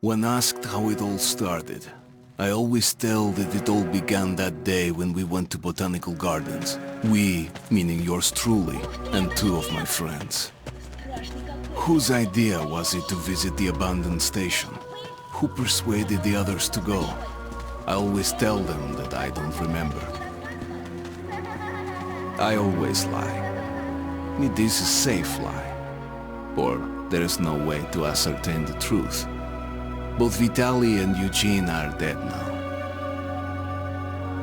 When asked how it all started, I always tell that it all began that day when we went to botanical gardens. We, meaning yours truly, and two of my friends. Whose idea was it to visit the abandoned station? Who persuaded the others to go? I always tell them that I don't remember. I always lie. It is a safe lie. Or there is no way to ascertain the truth. Both Vitaly and Eugene are dead now.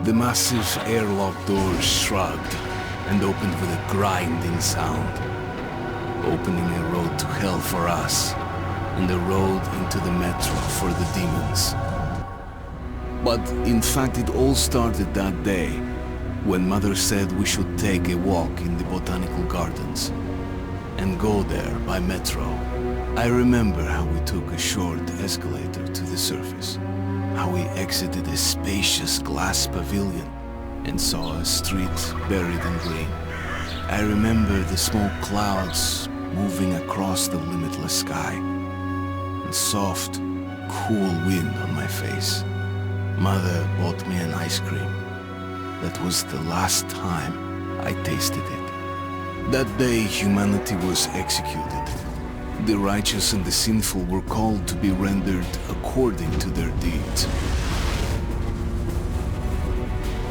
The massive airlock doors shrugged and opened with a grinding sound, opening a road to hell for us and a road into the metro for the demons. But in fact it all started that day when Mother said we should take a walk in the botanical gardens and go there by metro. I remember how we took a short escalator to the surface, how we exited a spacious glass pavilion and saw a street buried in green. I remember the smoke clouds moving across the limitless sky and soft, cool wind on my face. Mother bought me an ice cream. That was the last time I tasted it. That day humanity was executed. The righteous and the sinful were called to be rendered according to their deeds.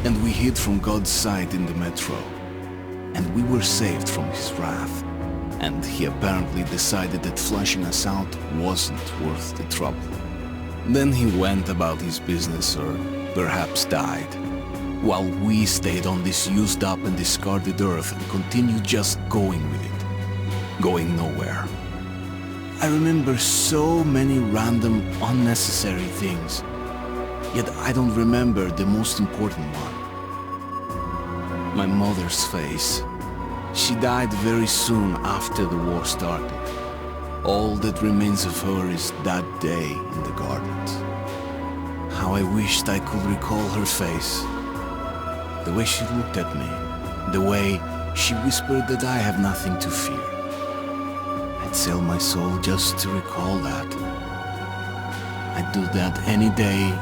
And we hid from God's sight in the metro. And we were saved from his wrath. And he apparently decided that flushing us out wasn't worth the trouble. Then he went about his business, or perhaps died, while we stayed on this used up and discarded earth and continued just going with it, going nowhere. I remember so many random, unnecessary things, yet I don't remember the most important one. My mother's face. She died very soon after the war started. All that remains of her is that day in the gardens. How I wished I could recall her face. The way she looked at me, the way she whispered that I have nothing to fear. I'd sell my soul just to recall that. I'd do that any day,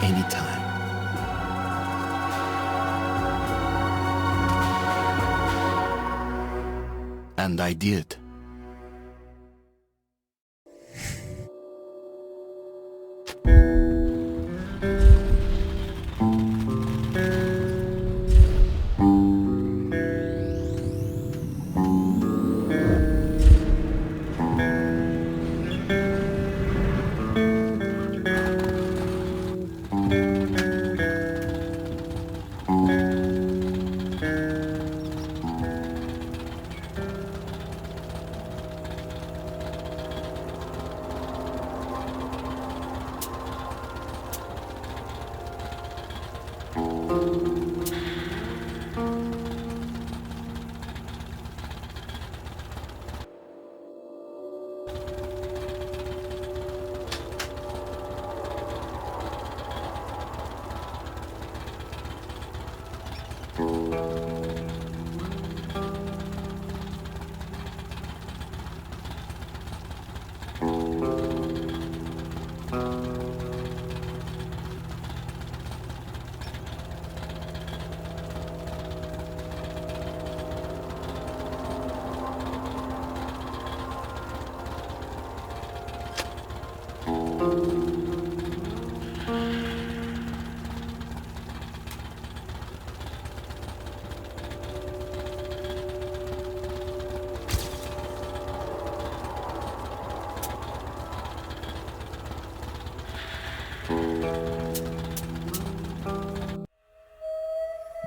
any time. And I did.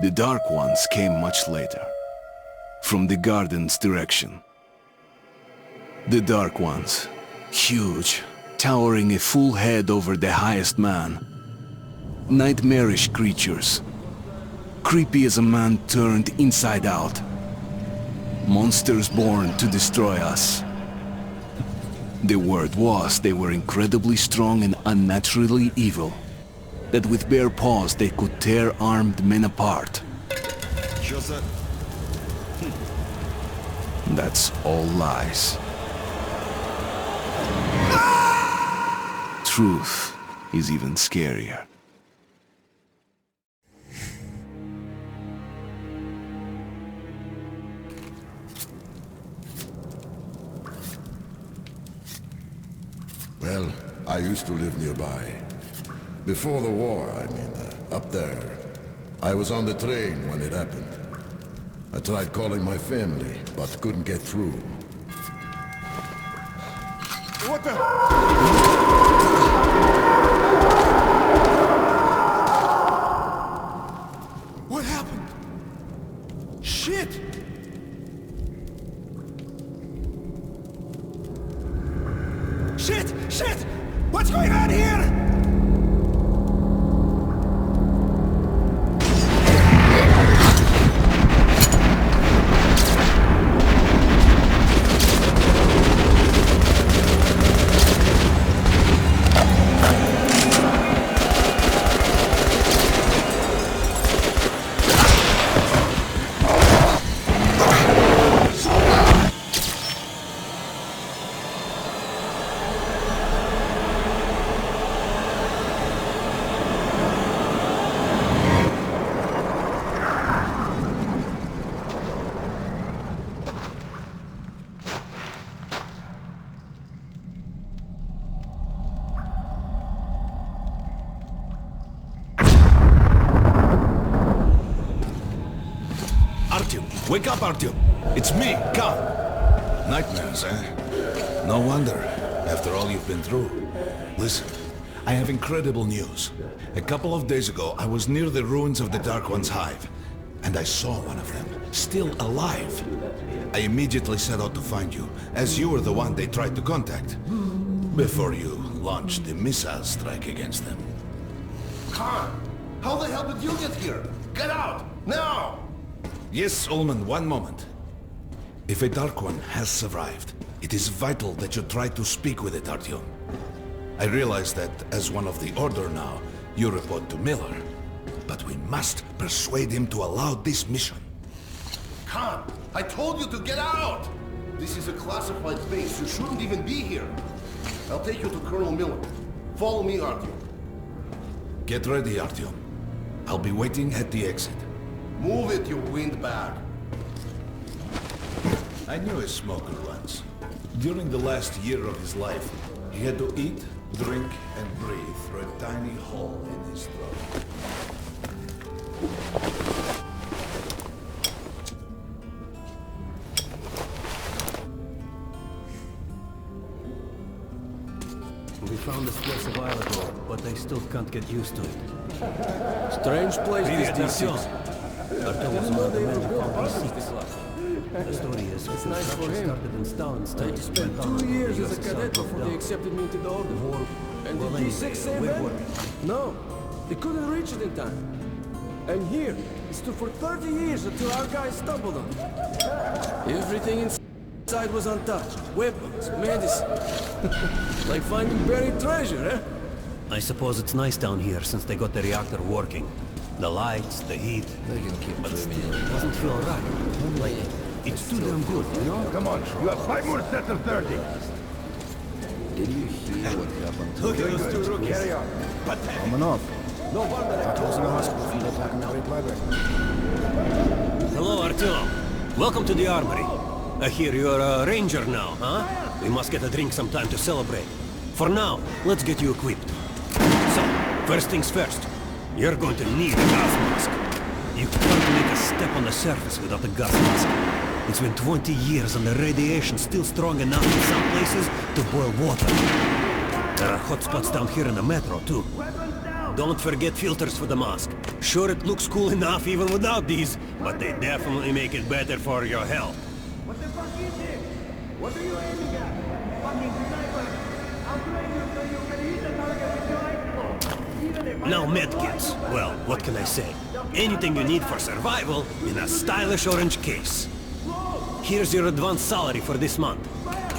The Dark Ones came much later, from the garden's direction. The Dark Ones, huge, towering a full head over the highest man. Nightmarish creatures, creepy as a man turned inside out. Monsters born to destroy us. The word was they were incredibly strong and unnaturally evil. That with bare paws they could tear armed men apart. That's all lies. truth is even scarier. Well, I used to live nearby. Before the war, I mean, up there. I was on the train when it happened. I tried calling my family, but couldn't get through. What the? What happened? Shit! Shit! Shit! What's going on here? Wake up, Artyom! It's me, Khan! Nightmares, eh? No wonder, after all you've been through. Listen, I have incredible news. A couple of days ago, I was near the ruins of the Dark One's hive, and I saw one of them, still alive. I immediately set out to find you, as you were the one they tried to contact, before you launched the missile strike against them. Khan, how the hell did you get here? Get out, now! Yes, Ullman, one moment. If a Dark One has survived, it is vital that you try to speak with it, Artyom. I realize that, as one of the Order now, you report to Miller. But we must persuade him to allow this mission. Khan, I told you to get out! This is a classified base. You shouldn't even be here. I'll take you to Colonel Miller. Follow me, Artyom. Get ready, Artyom. I'll be waiting at the exit. Move it, you windbag. I knew a smoker once. During the last year of his life, he had to eat, drink, and breathe through a tiny hole in his throat. We found this place a while ago, but I still can't get used to it. Strange place, this D6. Artyom was one of the men who found D6. The story is, It's nice for him. started in Stalinstein. I spent 2 years as a cadet before they accepted me into the order. And the D6 same man? No, they couldn't reach it in time. And here, it stood for 30 years until our guys stumbled on it. Everything inside was untouched. Weapons, medicine. Like finding buried treasure, eh? I suppose it's nice down here since they got the reactor working. The lights, the heat. They can keep But still, it doesn't feel right. Like, it's too damn good, you know? Come on, you have 5 more sets of 30. Did you hear what happened to Look at those two rookies. Carry on. I'm off. No wonder they're closing the hospital from the back in the Great Library. Hello, Artyom. Welcome to the armory. I hear you're a ranger now, huh? We must get a drink sometime to celebrate. For now, let's get you equipped. So, first things first. You're going to need a gas mask. You can't make a step on the surface without a gas mask. It's been 20 years and the radiation's still strong enough in some places to boil water. There are hot spots down here in the metro, too. Don't forget filters for the mask. Sure, it looks cool enough even without these, but they definitely make it better for your health. What the fuck is this? What are you aiming at? Fucking sniper! I'll train you so you can hit the target with your eyes closed. Even if Now medkits. Well, what can I say? Anything you need for survival in a stylish orange case. Here's your advance salary for this month.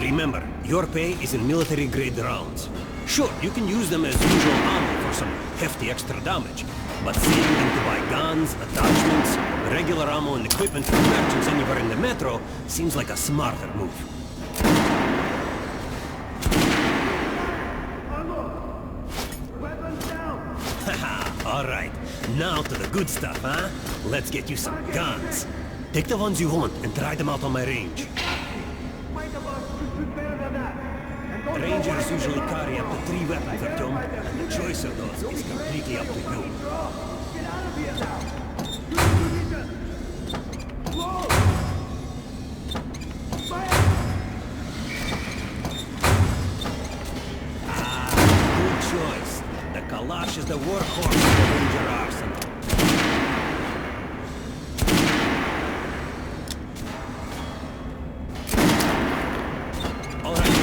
Remember, your pay is in military-grade rounds. Sure, you can use them as usual ammo for some hefty extra damage, but saving them to buy guns, attachments, regular ammo and equipment for merchants anywhere in the metro seems like a smarter move. Now to the good stuff, huh? Let's get you some guns. Take the ones you want and try them out on my range. Rangers usually carry up to 3 weapons, Artyom, and the choice of those is completely up to you. Good choice. The Kalash is the workhorse of the Ranger arsenal. Alright,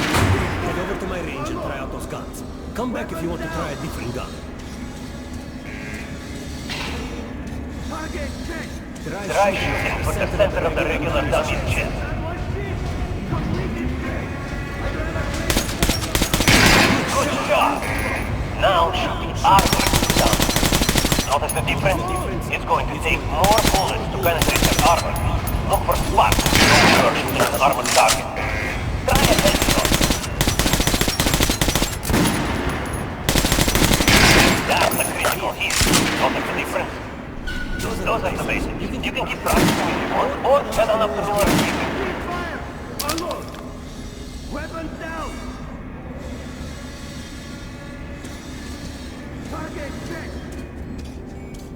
head over to my range and try out those guns. Come back if you want to try a different gun. Try shooting for the center of the regular dummy chest. Good job! Now shoot the armor down. Notice the difference? It's going to take more bullets to penetrate the armor. Look for spots when shooting an armored target. Try a headshot. That's the critical hit. Notice the difference? Those are the basics. You can keep practicing if you want, or head on up to Miller Creek. Unload! Weapons down! Target check!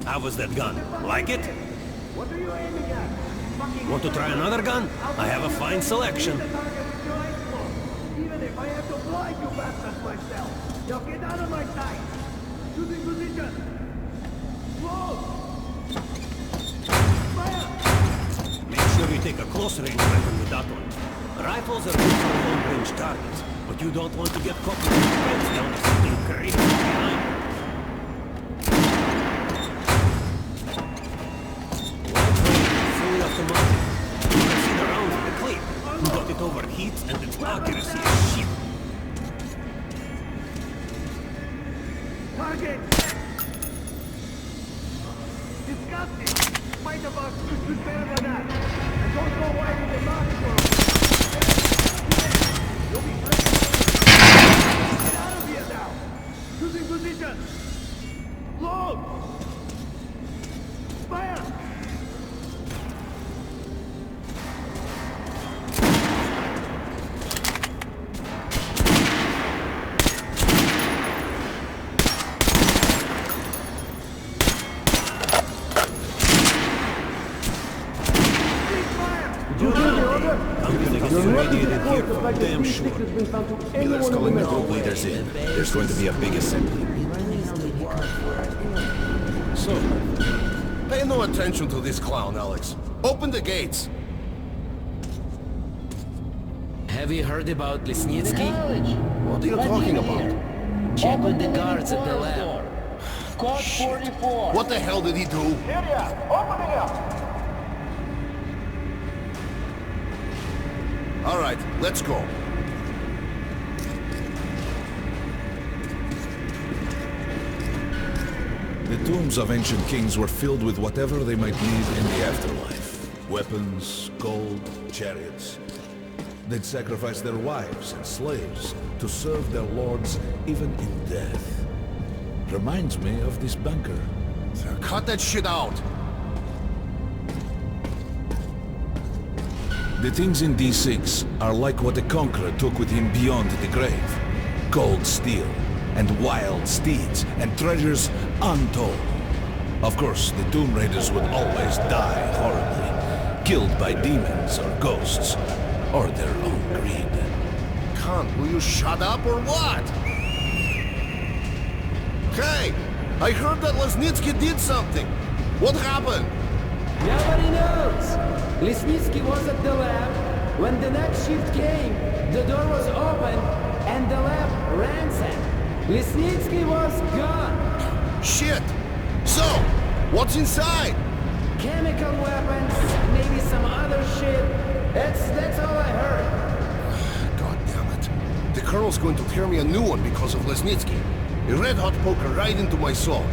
How was that gun? Like it? What are you aiming at? Want to try another gun? I have a fine selection. Even if I have to blind you bastards myself, now get out of my sight! Shooting position! Close! Make sure you take a close-range weapon with that one. Rifles are good for long-range targets, but you don't want to get caught with your pants down to something crazy behind. Light range, fully automatic. You can see the rounds in the clip, but it overheats and its accuracy is shit. Target! Disgusting! Fight the box is better than that! And don't go wide in the box for you'll be great! Get out of here now! Choosing position! Load! Fire! Damn sure. Miller's calling the group leaders in. There's going to be a big assembly. So, pay no attention to this clown, Alex. Open the gates. Have you heard about Lesnitsky? What are you talking about? Check with the guards at the lab. Code 44! What the hell did he do? Area! Opening up! All right, let's go. The tombs of ancient kings were filled with whatever they might need in the afterlife. Weapons, gold, chariots. They'd sacrifice their wives and slaves to serve their lords even in death. Reminds me of this bunker. Cut that shit out. The things in D6 are like what the Conqueror took with him beyond the grave. Gold steel, and wild steeds, and treasures untold. Of course, the Tomb Raiders would always die horribly, killed by demons or ghosts, or their own greed. Khan, will you shut up or what? Hey, I heard that Lesnitsky did something. What happened? Nobody knows! Lesnitsky was at the lab. When the next shift came, the door was open and the lab ransacked. Lesnitsky was gone. Shit! So, what's inside? Chemical weapons, maybe some other shit. That's all I heard. God damn it. The Colonel's going to tear me a new one because of Lesnitsky. A red-hot poker right into my soul.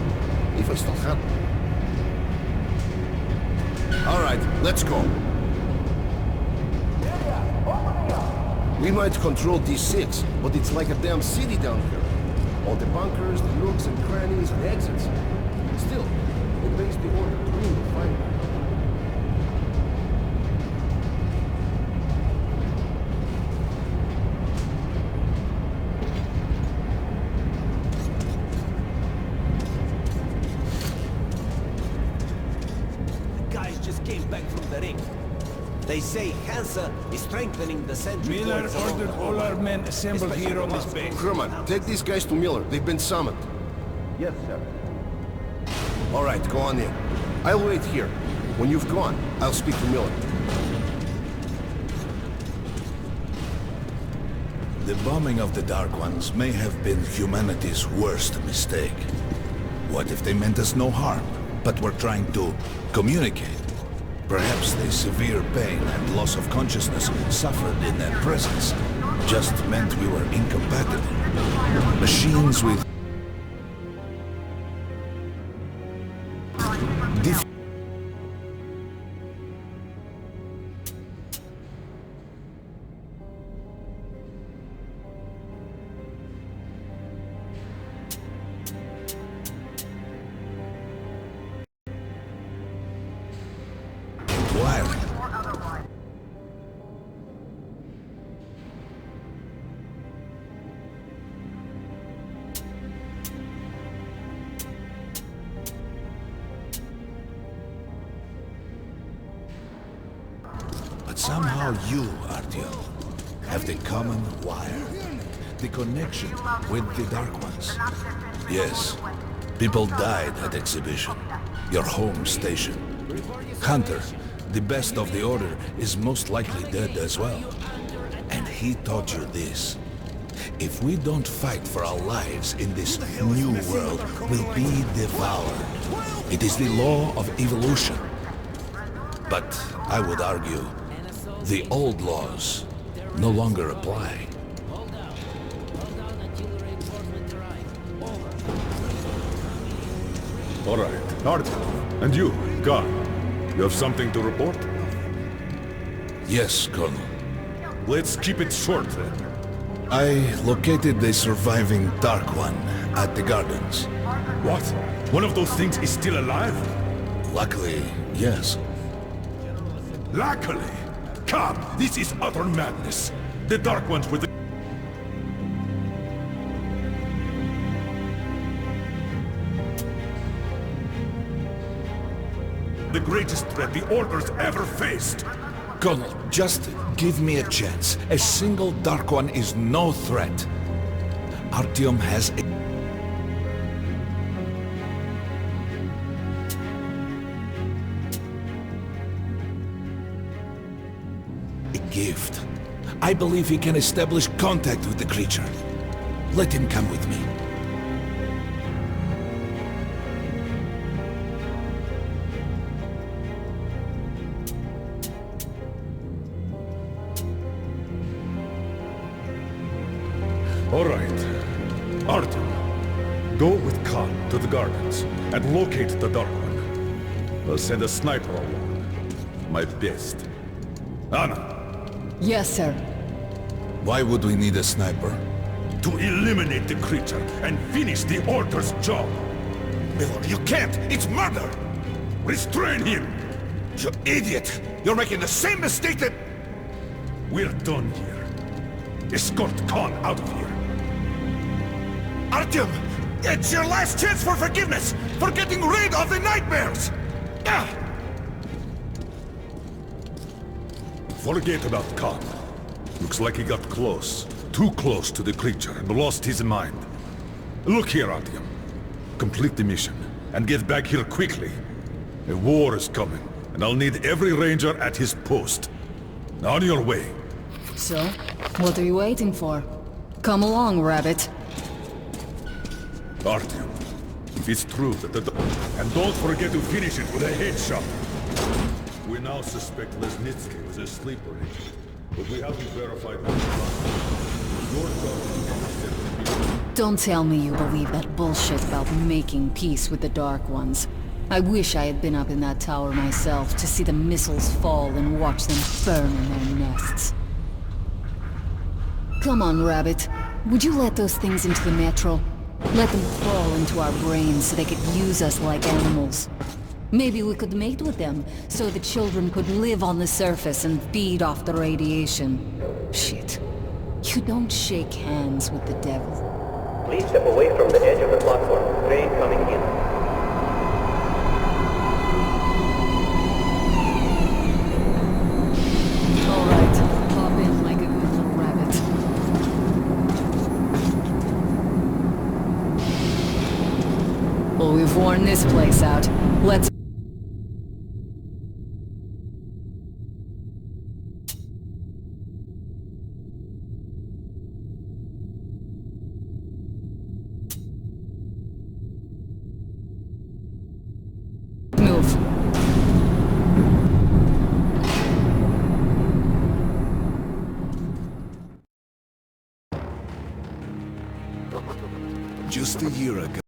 If I still have one. All right, let's go. We might control D6, but it's like a damn city down here. All the bunkers, the nooks and crannies and exits. Still, obeys the order to me, finally. Guys just came back from the ring. They say Hansa is strengthening the sentry Miller forts along ordered the all our border. men assembled here on this base. Kerman, take these guys to Miller. They've been summoned. Yes, sir. All right, go on in. I'll wait here. When you've gone, I'll speak to Miller. The bombing of the Dark Ones may have been humanity's worst mistake. What if they meant us no harm, but were trying to communicate? Perhaps the severe pain and loss of consciousness suffered in their presence just meant we were incompatible. Machines with wild. But somehow you, Artyom, have the common wire. The connection with the Dark Ones. Yes, people died at exhibition. Your home station. Hunter, the best of the Order, is most likely dead as well. And he taught you this. If we don't fight for our lives in this new world, we'll be devoured. It is the law of evolution. But I would argue, the old laws no longer apply. All right, Artyom. And you, God, you have something to report? Yes, Colonel. Let's keep it short, then. I located the surviving Dark One at the gardens. What? One of those things is still alive? Luckily, yes. Luckily! Come, this is utter madness. The Dark Ones were the greatest threat the Order's ever faced. Colonel, just give me a chance. A single Dark One is no threat. Artyom has a gift. I believe he can establish contact with the creature. Let him come with me. All right. Artyom, go with Khan to the gardens and locate the Dark One. I'll send a sniper along. My best. Anna, Yes, sir. Why would we need a sniper? to eliminate the creature and finish the Order's job. Miller, you can't! It's murder! Restrain him! You idiot! You're making the same mistake that... We're done here. Escort Khan out of here. Artyom! It's your last chance for forgiveness! For getting rid of the nightmares! Ah! Forget about Khan. Looks like he got close. Too close to the creature and lost his mind. Look here, Artyom. Complete the mission and get back here quickly. A war is coming, and I'll need every ranger at his post. On your way. So, what are you waiting for? Come along, Rabbit. Artyom, if it's true that the... And don't forget to finish it with a headshot. We now suspect Lesnitsky was a sleeper agent, but we haven't verified that. Your job is to intercept the people. Don't tell me you believe that bullshit about making peace with the Dark Ones. I wish I had been up in that tower myself to see the missiles fall and watch them burn in their nests. Come on, Rabbit. Would you let those things into the metro? Let them crawl into our brains so they could use us like animals. Maybe we could mate with them, so the children could live on the surface and feed off the radiation. Shit. You don't shake hands with the devil. Please step away from the edge of the platform. Train coming in. Alright, hop in like a good little rabbit. Well, we've worn this place out. Let's... move. Just a year ago.